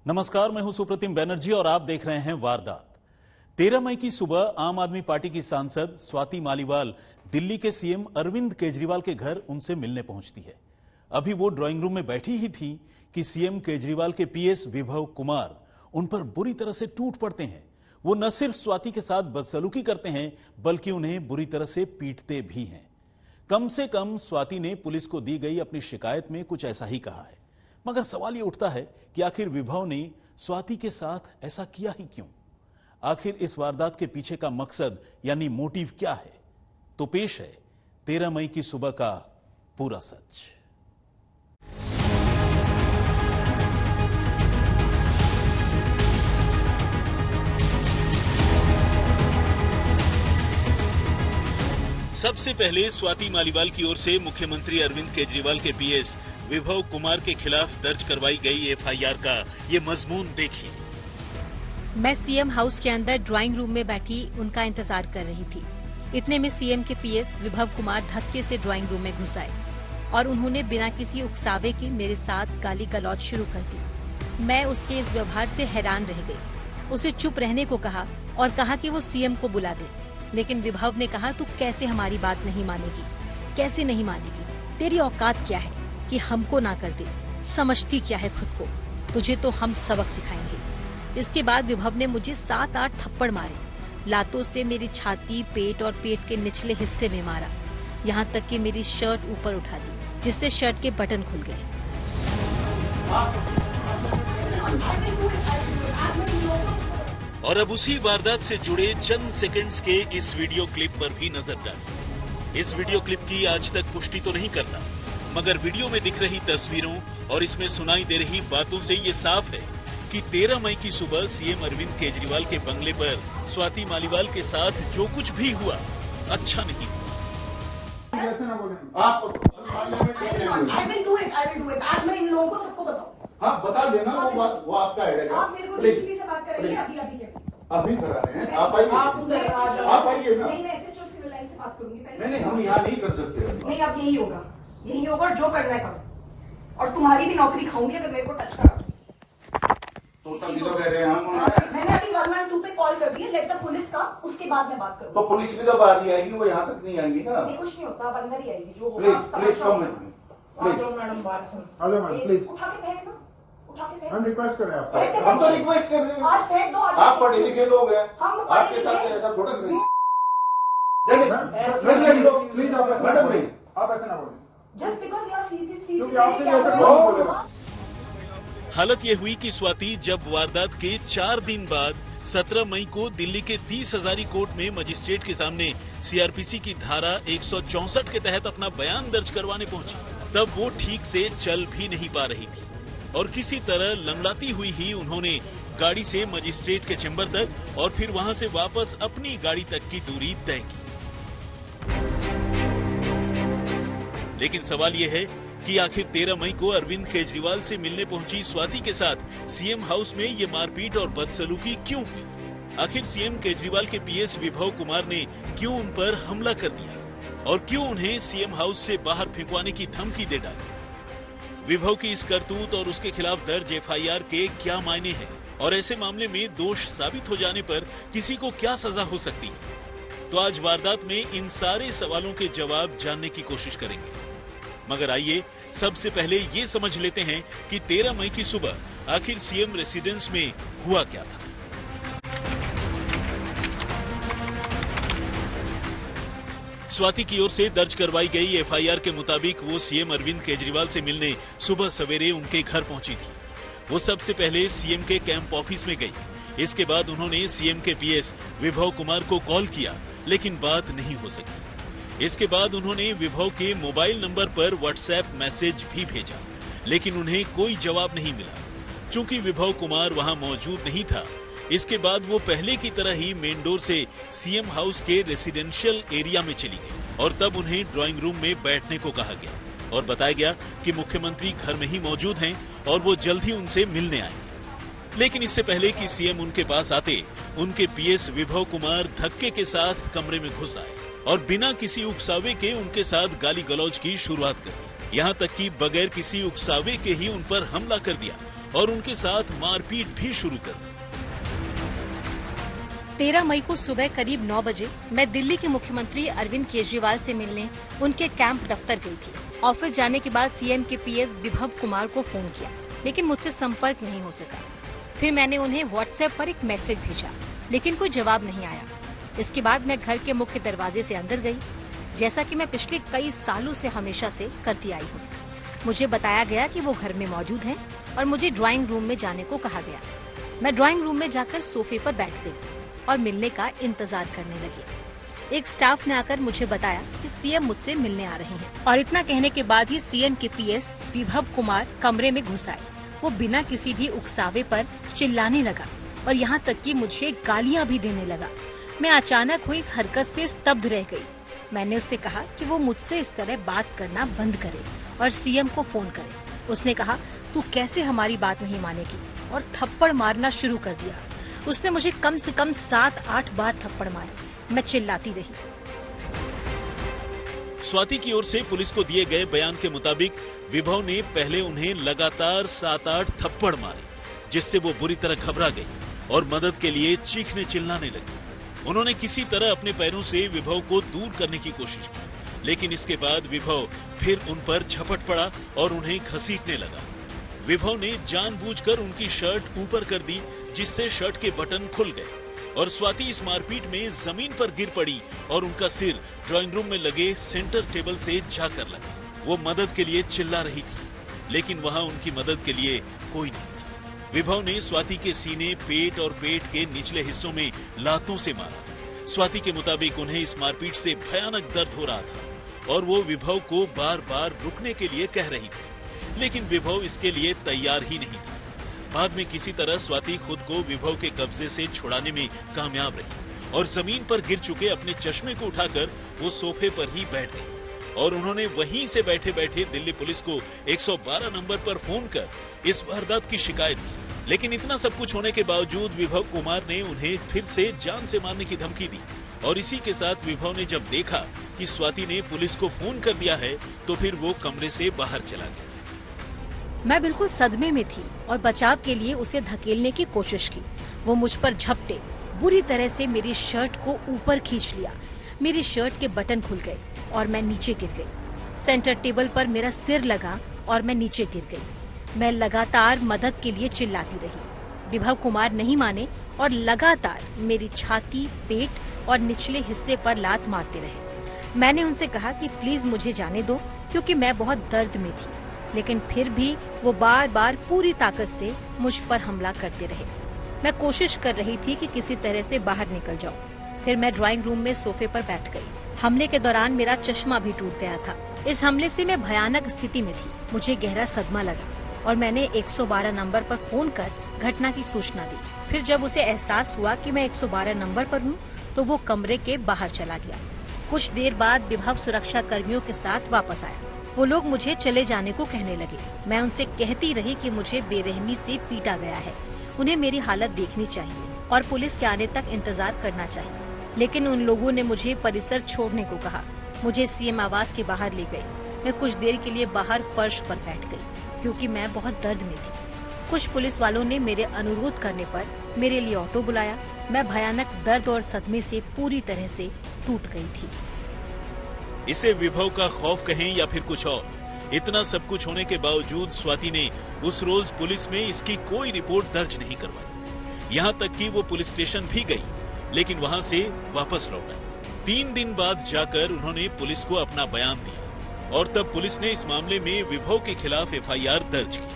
नमस्कार, मैं हूं सुप्रतिम बैनर्जी और आप देख रहे हैं वारदात। 13 मई की सुबह आम आदमी पार्टी की सांसद स्वाति मालीवाल दिल्ली के सीएम अरविंद केजरीवाल के घर उनसे मिलने पहुंचती है। अभी वो ड्राइंग रूम में बैठी ही थी कि सीएम केजरीवाल के पीएस विभव कुमार उन पर बुरी तरह से टूट पड़ते हैं। वो न सिर्फ स्वाति के साथ बदसलूकी करते हैं बल्कि उन्हें बुरी तरह से पीटते भी हैं। कम से कम स्वाति ने पुलिस को दी गई अपनी शिकायत में कुछ ऐसा ही कहा है। मगर सवाल ये उठता है कि आखिर विभव ने स्वाति के साथ ऐसा किया ही क्यों? आखिर इस वारदात के पीछे का मकसद यानी मोटिव क्या है? तो पेश है 13 मई की सुबह का पूरा सच। सबसे पहले स्वाति मालीवाल की ओर से मुख्यमंत्री अरविंद केजरीवाल के पीएस विभव कुमार के खिलाफ दर्ज करवाई गई एफआईआर का ये मजमून देखिए। मैं सीएम हाउस के अंदर ड्राइंग रूम में बैठी उनका इंतजार कर रही थी। इतने में सीएम के पीएस विभव कुमार धक्के से ड्राइंग रूम में घुस आए और उन्होंने बिना किसी उकसावे के मेरे साथ गाली गलौज शुरू कर दी। मैं उसके इस व्यवहार से हैरान रह गई। उसे चुप रहने को कहा और कहा कि वो सीएम को बुला दे, लेकिन विभव ने कहा, तू कैसे हमारी बात नहीं मानेगी? कैसे नहीं मानेगी? तेरी औकात क्या है कि हमको ना कर दे? समझती क्या है खुद को? तुझे तो हम सबक सिखाएंगे। इसके बाद विभव ने मुझे 7-8 थप्पड़ मारे। लातों से मेरी छाती, पेट और पेट के निचले हिस्से में मारा। यहाँ तक कि मेरी शर्ट ऊपर उठा दी, जिससे शर्ट के बटन खुल गए। और अब उसी वारदात से जुड़े चंद सेकंड्स के इस वीडियो क्लिप पर भी नजर डालें। इस वीडियो क्लिप की आज तक पुष्टि तो नहीं करता, मगर वीडियो में दिख रही तस्वीरों और इसमें सुनाई दे रही बातों से ये साफ है कि 13 मई की सुबह सीएम अरविंद केजरीवाल के बंगले पर स्वाति मालीवाल के साथ जो कुछ भी हुआ अच्छा नहीं हुआ। I will do it. आज मैं इन लोगों को सबको बताऊं। हाँ, बता देना। वो आपका आइडिया है। आप मेरे को डीसीपी से बात करेंगे अभी के अभी करा रहे हैं। आप आइए, आप आइए ना। नहीं, मैं एसएचओ सिविल लाइन से बात करूंगी पहले। नहीं, हम यहाँ नहीं कर सकते। नहीं, अब यही होगा और जो करना है करो। और तुम्हारी भी नौकरी खाऊंगी अगर मेरे को टच करा तो तभी तो कह रहे हैं हम। मैंने अभी 112 पे कॉल कर दी है, लेट द पुलिस का, उसके बाद मैं बात करूंगी। तो पुलिस भी तो बाहर ही आएगी, वो यहाँ तक नहीं आएगी ना। नहीं, कुछ नहीं होता, अब अंदर ही आएगी। जो होगा please come with me. Madam बात प्लीज उठा के फेंक ना। हम रिक्वेस्ट कर रहे हैं। हम तो रिक्वेस्ट कर रहे हैं। आज फेंक दो। आप पढ़े लिखे लोग हैं, आपके साथ ऐसा थोड़ा करेंगे। प्लीज मैडम नहीं, आप ऐसा ना बोलें। जस्ट बिकॉज़ यू आर सीटी क्योंकि आपसे ऐसा कौन बोलेगा? हालत ये हुई कि स्वाति जब वारदात के 4 दिन बाद 17 मई को दिल्ली के 30 हजारी कोर्ट में मजिस्ट्रेट के सामने सीआरपीसी की धारा 164 के तहत अपना बयान दर्ज करवाने पहुंची, तब वो ठीक से चल भी नहीं पा रही थी और किसी तरह लंगड़ाती हुई ही उन्होंने गाड़ी से मजिस्ट्रेट के चेंबर तक और फिर वहां से वापस अपनी गाड़ी तक की दूरी तय की। लेकिन सवाल यह है कि आखिर 13 मई को अरविंद केजरीवाल से मिलने पहुंची स्वाति के साथ सीएम हाउस में ये मारपीट और बदसलूकी क्यों हुई? आखिर सीएम केजरीवाल के पीएस विभव कुमार ने क्यों उन पर हमला कर दिया और क्यों उन्हें सीएम हाउस से बाहर फेंकवाने की धमकी दे डाली? विभव की इस करतूत और उसके खिलाफ दर्ज एफआईआर के क्या मायने हैं और ऐसे मामले में दोष साबित हो जाने पर किसी को क्या सजा हो सकती है? तो आज वारदात में इन सारे सवालों के जवाब जानने की कोशिश करेंगे। मगर आइए सबसे पहले ये समझ लेते हैं कि 13 मई की सुबह आखिर सीएम रेसिडेंस में हुआ क्या था। स्वाति की ओर से दर्ज करवाई गई एफआईआर के मुताबिक वो सीएम अरविंद केजरीवाल से मिलने सुबह सवेरे उनके घर पहुंची थी। वो सबसे पहले सीएम के कैंप ऑफिस में गई। इसके बाद उन्होंने सीएम के पीएस विभव कुमार को कॉल किया, लेकिन बात नहीं हो सकी। इसके बाद उन्होंने विभव के मोबाइल नंबर पर व्हाट्सएप मैसेज भी भेजा, लेकिन उन्हें कोई जवाब नहीं मिला। चूंकि विभव कुमार वहां मौजूद नहीं था, इसके बाद वो पहले की तरह ही मेन डोर से सीएम हाउस के रेसिडेंशियल एरिया में चली गई और तब उन्हें ड्राइंग रूम में बैठने को कहा गया और बताया गया कि मुख्यमंत्री घर में ही मौजूद हैं और वो जल्द ही उनसे मिलने आएंगे। लेकिन इससे पहले कि सीएम उनके पास आते, उनके पीएस विभव कुमार धक्के के साथ कमरे में घुस आए और बिना किसी उकसावे के उनके साथ गाली गलौज की शुरुआत कर दी। यहाँ तक कि बगैर किसी उकसावे के ही उन पर हमला कर दिया और उनके साथ मारपीट भी शुरू कर दी। 13 मई को सुबह करीब 9 बजे मैं दिल्ली के मुख्यमंत्री अरविंद केजरीवाल से मिलने उनके कैंप दफ्तर गई थी। ऑफिस जाने के बाद सीएम के पीएस विभव कुमार को फोन किया, लेकिन मुझसे संपर्क नहीं हो सका। फिर मैंने उन्हें व्हाट्सएप पर एक मैसेज भेजा, लेकिन कोई जवाब नहीं आया। इसके बाद मैं घर के मुख्य दरवाजे से अंदर गई, जैसा कि मैं पिछले कई सालों से हमेशा से करती आई हूँ। मुझे बताया गया कि वो घर में मौजूद हैं और मुझे ड्राइंग रूम में जाने को कहा गया। मैं ड्राइंग रूम में जाकर सोफे पर बैठ गई और मिलने का इंतजार करने लगी। एक स्टाफ ने आकर मुझे बताया कि सीएम मुझसे मिलने आ रहे हैं, और इतना कहने के बाद ही सीएम के पीएस विभव कुमार कमरे में घुस आए। वो बिना किसी भी उकसावे पर चिल्लाने लगा और यहाँ तक कि मुझे गालियाँ भी देने लगा। मैं अचानक हुई इस हरकत से स्तब्ध रह गई। मैंने उससे कहा कि वो मुझसे इस तरह बात करना बंद करे और सीएम को फोन करे। उसने कहा, तू कैसे हमारी बात नहीं मानेगी, और थप्पड़ मारना शुरू कर दिया। उसने मुझे कम से कम 7-8 बार थप्पड़ मारे। मैं चिल्लाती रही। स्वाति की ओर से पुलिस को दिए गए बयान के मुताबिक विभव ने पहले उन्हें लगातार 7-8 थप्पड़ मारे, जिससे वो बुरी तरह घबरा गई और मदद के लिए चीखने चिल्लाने लगी। उन्होंने किसी तरह अपने पैरों से विभव को दूर करने की कोशिश की, लेकिन इसके बाद विभव फिर उन पर झपट पड़ा और उन्हें घसीटने लगा। विभव ने जानबूझकर उनकी शर्ट ऊपर कर दी, जिससे शर्ट के बटन खुल गए और स्वाति इस मारपीट में जमीन पर गिर पड़ी और उनका सिर ड्राइंग रूम में लगे सेंटर टेबल से जाकर लगा। वो मदद के लिए चिल्ला रही थी, लेकिन वहां उनकी मदद के लिए कोई नहीं था। विभव ने स्वाति के सीने, पेट और पेट के निचले हिस्सों में लातों से मारा। स्वाति के मुताबिक उन्हें इस मारपीट से भयानक दर्द हो रहा था और वो विभव को बार बार रुकने के लिए कह रही थी, लेकिन विभव इसके लिए तैयार ही नहीं था। बाद में किसी तरह स्वाति खुद को विभव के कब्जे से छुड़ाने में कामयाब रही और जमीन पर गिर चुके अपने चश्मे को उठाकर वो सोफे पर ही बैठ गई और उन्होंने वहीं से बैठे बैठे दिल्ली पुलिस को 112 नंबर पर फोन कर इस वारदात की शिकायत की। लेकिन इतना सब कुछ होने के बावजूद विभव कुमार ने उन्हें फिर से जान से मारने की धमकी दी और इसी के साथ विभव ने जब देखा कि स्वाति ने पुलिस को फोन कर दिया है तो फिर वो कमरे से बाहर चला गया। मैं बिल्कुल सदमे में थी और बचाव के लिए उसे धकेलने की कोशिश की। वो मुझ पर झपटे, बुरी तरह से मेरी शर्ट को ऊपर खींच लिया। मेरी शर्ट के बटन खुल गए और मैं नीचे गिर गई। सेंटर टेबल पर मेरा सिर लगा और मैं नीचे गिर गई। मैं लगातार मदद के लिए चिल्लाती रही। विभव कुमार नहीं माने और लगातार मेरी छाती, पेट और निचले हिस्से पर लात मारते रहे। मैंने उनसे कहा कि प्लीज मुझे जाने दो, क्योंकि मैं बहुत दर्द में थी, लेकिन फिर भी वो बार बार पूरी ताकत से मुझ पर हमला करते रहे। मैं कोशिश कर रही थी कि किसी तरह से बाहर निकल जाऊं। फिर मैं ड्राइंग रूम में सोफे पर बैठ गई। हमले के दौरान मेरा चश्मा भी टूट गया था। इस हमले से मैं भयानक स्थिति में थी। मुझे गहरा सदमा लगा और मैंने 112 नंबर पर फोन कर घटना की सूचना दी। फिर जब उसे एहसास हुआ कि मैं 112 नंबर पर हूँ, तो वो कमरे के बाहर चला गया। कुछ देर बाद विभव सुरक्षा कर्मियों के साथ वापस आया। वो लोग मुझे चले जाने को कहने लगे। मैं उनसे कहती रही कि मुझे बेरहमी से पीटा गया है, उन्हें मेरी हालत देखनी चाहिए और पुलिस के आने तक इंतजार करना चाहिए। लेकिन उन लोगों ने मुझे परिसर छोड़ने को कहा। मुझे सीएम आवास के बाहर ले गए। मैं कुछ देर के लिए बाहर फर्श पर बैठ गई, क्योंकि मैं बहुत दर्द में थी। कुछ पुलिस वालों ने मेरे अनुरोध करने पर मेरे लिए ऑटो बुलाया। मैं भयानक दर्द और सदमे से पूरी तरह से टूट गई थी। इसे विभव का खौफ कहें या फिर कुछ और, इतना सब कुछ होने के बावजूद स्वाति ने उस रोज पुलिस में इसकी कोई रिपोर्ट दर्ज नहीं करवाई। यहाँ तक कि वो पुलिस स्टेशन भी गई, लेकिन वहाँ से वापस लौट आई। 3 दिन बाद जाकर उन्होंने पुलिस को अपना बयान दिया और तब पुलिस ने इस मामले में विभव के खिलाफ एफआईआर दर्ज की।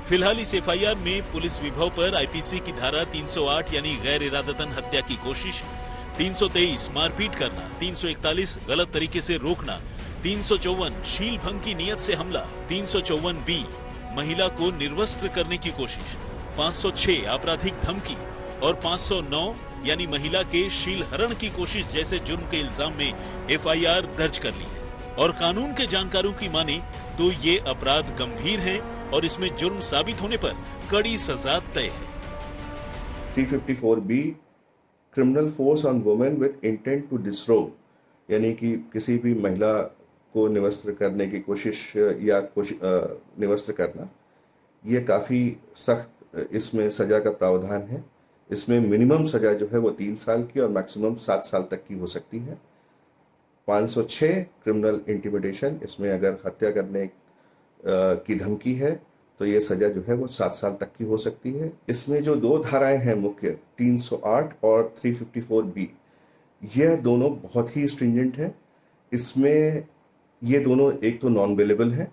फिलहाल इस एफआईआर में पुलिस विभव पर आईपीसी की धारा 308 यानी गैर इरादतन हत्या की कोशिश, 323 मारपीट करना, 341 गलत तरीके से रोकना, 354 शील भंग की नियत से हमला, 354 बी महिला को निर्वस्त्र करने की कोशिश, 506 आपराधिक धमकी और 509 यानी महिला के शील हरण की कोशिश जैसे जुर्म के इल्जाम में एफआईआर दर्ज कर ली है। और कानून के जानकारों की माने तो ये अपराध गंभीर है और इसमें जुर्म साबित होने पर कड़ी सजा तय है। 354B criminal force on women with intent to disrobe, यानी कि किसी भी महिला को निवस्त्र करने की कोशिश या निवस्त्र करना, ये काफ़ी सख्त इसमें सज़ा का प्रावधान है। इसमें मिनिमम सज़ा जो है वो 3 साल की और मैक्सिमम 7 साल तक की हो सकती है। 506 क्रिमिनल इंटिमिडेशन, इसमें अगर हत्या करने की धमकी है तो ये सज़ा जो है वो 7 साल तक की हो सकती है। इसमें जो 2 धाराएं हैं मुख्य, 308 और 354B, यह दोनों बहुत ही स्ट्रिंजेंट हैं। इसमें ये दोनों एक तो नॉन बेलेबल है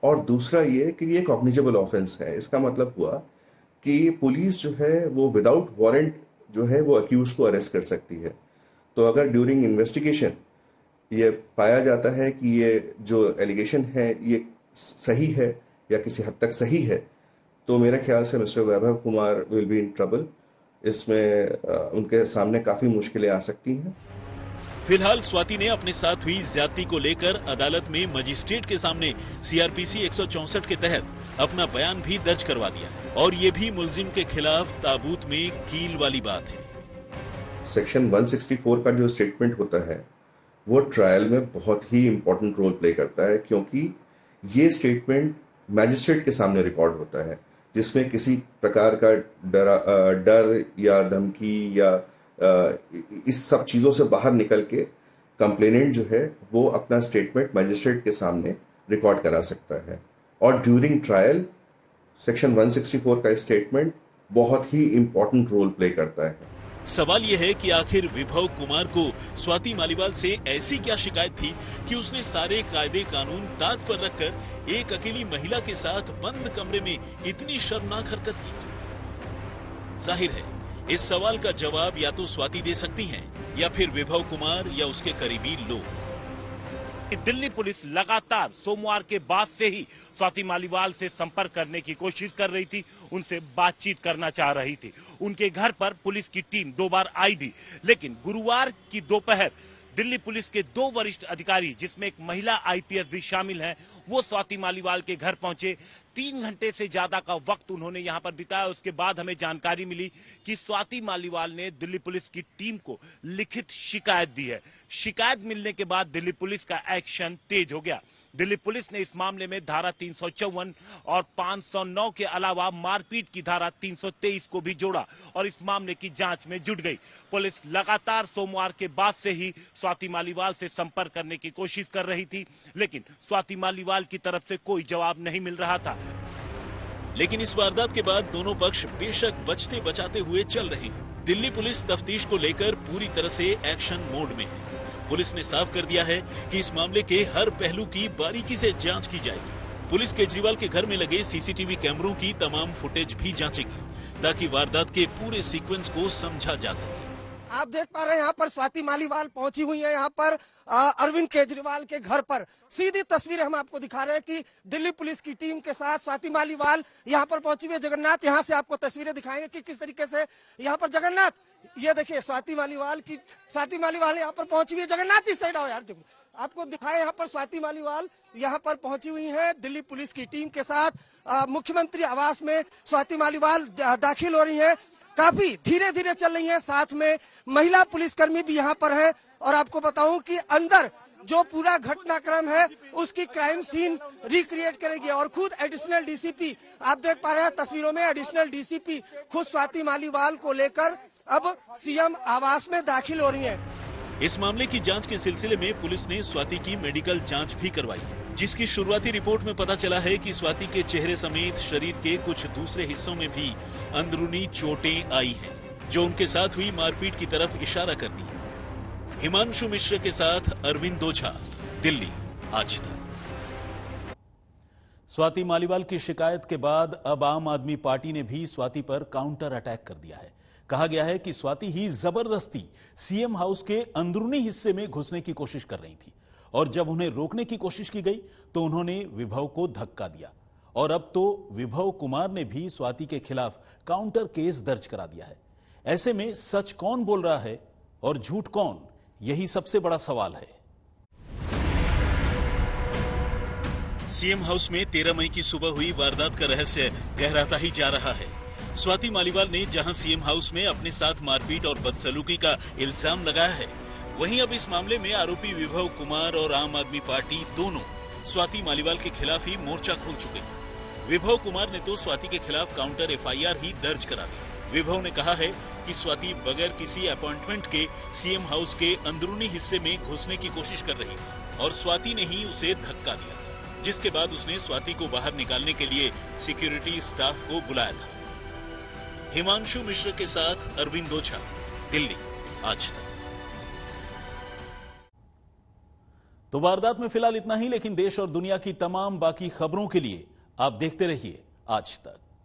और दूसरा ये कि ये कॉग्निजेबल ऑफेंस है। इसका मतलब हुआ कि पुलिस जो है वो विदाउट वारंट जो है वो अक्यूज को अरेस्ट कर सकती है। तो अगर ड्यूरिंग इन्वेस्टिगेशन ये पाया जाता है कि ये जो एलिगेशन है ये सही है या किसी हद तक सही है, तो मेरे ख्याल से mister Vaibhav Kumar will be in trouble. इसमें उनके सामने काफ़ी मुश्किलें आ सकती हैं। फिलहाल स्वाति ने अपने साथ हुई ज्यादती को लेकर अदालत में मजिस्ट्रेट के सामने सीआरपीसी 164 के तहत अपना बयान भी दर्ज करवा दिया है और ये भी मुलजिम के खिलाफ ताबूत में कील वाली बात है। सेक्शन 164 का जो स्टेटमेंट होता है वो ट्रायल में बहुत ही इंपॉर्टेंट रोल प्ले करता है, क्योंकि ये स्टेटमेंट मैजिस्ट्रेट के सामने रिकॉर्ड होता है, जिसमें किसी प्रकार का डर या धमकी या इस सब चीज़ों से बाहर निकल के कंप्लेनेंट जो है वो अपना स्टेटमेंट मैजिस्ट्रेट के सामने रिकॉर्ड करा सकता है। और ड्यूरिंग ट्रायल सेक्शन 164 का स्टेटमेंट बहुत ही इंपॉर्टेंट रोल प्ले करता है। सवाल यह है कि आखिर विभव कुमार को स्वाति मालीवाल से ऐसी क्या शिकायत थी कि उसने सारे कायदे कानून ताक पर रखकर एक अकेली महिला के साथ बंद कमरे में इतनी शर्मनाक हरकत की। जाहिर है इस सवाल का जवाब या तो स्वाति दे सकती हैं या फिर विभव कुमार या उसके करीबी लोग। दिल्ली पुलिस लगातार सोमवार के बाद से ही स्वाति मालीवाल से संपर्क करने की कोशिश कर रही थी, उनसे बातचीत करना चाह रही थी। उनके घर पर पुलिस की टीम 2 बार आई भी, लेकिन गुरुवार की दोपहर दिल्ली पुलिस के 2 वरिष्ठ अधिकारी, जिसमें एक महिला आईपीएस भी शामिल हैं, वो स्वाति मालीवाल के घर पहुंचे। 3 घंटे से ज्यादा का वक्त उन्होंने यहां पर बिताया। उसके बाद हमें जानकारी मिली कि स्वाति मालीवाल ने दिल्ली पुलिस की टीम को लिखित शिकायत दी है। शिकायत मिलने के बाद दिल्ली पुलिस का एक्शन तेज हो गया। दिल्ली पुलिस ने इस मामले में धारा 354 और 509 के अलावा मारपीट की धारा 323 को भी जोड़ा और इस मामले की जांच में जुट गई। पुलिस लगातार सोमवार के बाद से ही स्वाति मालीवाल से संपर्क करने की कोशिश कर रही थी, लेकिन स्वाति मालीवाल की तरफ से कोई जवाब नहीं मिल रहा था। लेकिन इस वारदात के बाद दोनों पक्ष बेशक बचते बचाते हुए चल रहे हैं। दिल्ली पुलिस तफ्तीश को लेकर पूरी तरह से एक्शन मोड में है। पुलिस ने साफ कर दिया है कि इस मामले के हर पहलू की बारीकी से जांच की जाएगी। पुलिस केजरीवाल के घर में लगे सीसीटीवी कैमरों की तमाम फुटेज भी जांचेगी ताकि वारदात के पूरे सीक्वेंस को समझा जा सके। आप देख पा रहे हैं यहाँ पर स्वाति मालीवाल पहुंची हुई है, यहाँ पर अरविंद केजरीवाल के घर पर। सीधी तस्वीरें हम आपको दिखा रहे हैं कि दिल्ली पुलिस की टीम के साथ स्वाति मालीवाल यहाँ पर पहुंची हुई है। जगन्नाथ यहाँ से आपको तस्वीरें दिखाएंगे कि किस तरीके से यहाँ पर जगन्नाथ, ये देखिए स्वाति मालीवाल यहाँ पर पहुंची हुई है। जगन्नाथ इस साइड आओ यार, देखो आपको दिखाए यहाँ पर स्वाति मालीवाल यहाँ पर पहुंची हुई है दिल्ली पुलिस की टीम के साथ। मुख्यमंत्री आवास में स्वाति मालीवाल दाखिल हो रही है, काफी धीरे धीरे चल रही है। साथ में महिला पुलिसकर्मी भी यहाँ पर है और आपको बताऊं कि अंदर जो पूरा घटनाक्रम है उसकी क्राइम सीन रिक्रिएट करेगी और खुद एडिशनल डीसीपी, आप देख पा रहे हैं तस्वीरों में, एडिशनल डीसीपी खुद स्वाति मालीवाल को लेकर अब सीएम आवास में दाखिल हो रही है। इस मामले की जांच के सिलसिले में पुलिस ने स्वाति की मेडिकल जांच भी करवाई है, जिसकी शुरुआती रिपोर्ट में पता चला है कि स्वाति के चेहरे समेत शरीर के कुछ दूसरे हिस्सों में भी अंदरूनी चोटें आई हैं, जो उनके साथ हुई मारपीट की तरफ इशारा करती है। हिमांशु मिश्र के साथ अरविंद ओझा, दिल्ली आज तक। स्वाति मालीवाल की शिकायत के बाद अब आम आदमी पार्टी ने भी स्वाति पर काउंटर अटैक कर दिया है। कहा गया है कि स्वाति ही जबरदस्ती सीएम हाउस के अंदरूनी हिस्से में घुसने की कोशिश कर रही थी और जब उन्हें रोकने की कोशिश की गई तो उन्होंने विभव को धक्का दिया और अब तो विभव कुमार ने भी स्वाति के खिलाफ काउंटर केस दर्ज करा दिया है। ऐसे में सच कौन बोल रहा है और झूठ कौन, यही सबसे बड़ा सवाल है। सीएम हाउस में 13 मई की सुबह हुई वारदात का रहस्य गहराता ही जा रहा है। स्वाति मालीवाल ने जहां सीएम हाउस में अपने साथ मारपीट और बदसलूकी का इल्जाम लगाया है, वहीं अब इस मामले में आरोपी विभव कुमार और आम आदमी पार्टी दोनों स्वाति मालीवाल के खिलाफ ही मोर्चा खोल चुके हैं। विभव कुमार ने तो स्वाति के खिलाफ काउंटर एफआईआर ही दर्ज करा दी। विभव ने कहा है कि स्वाति बगैर किसी अपॉइंटमेंट के सीएम हाउस के अंदरूनी हिस्से में घुसने की कोशिश कर रही थी और स्वाति ने ही उसे धक्का दिया था, जिसके बाद उसने स्वाति को बाहर निकालने के लिए सिक्योरिटी स्टाफ को बुलाया था। हिमांशु मिश्र के साथ अरविंद ओझा, दिल्ली, आज तक। तो वारदात में फिलहाल इतना ही, लेकिन देश और दुनिया की तमाम बाकी खबरों के लिए आप देखते रहिए आज तक।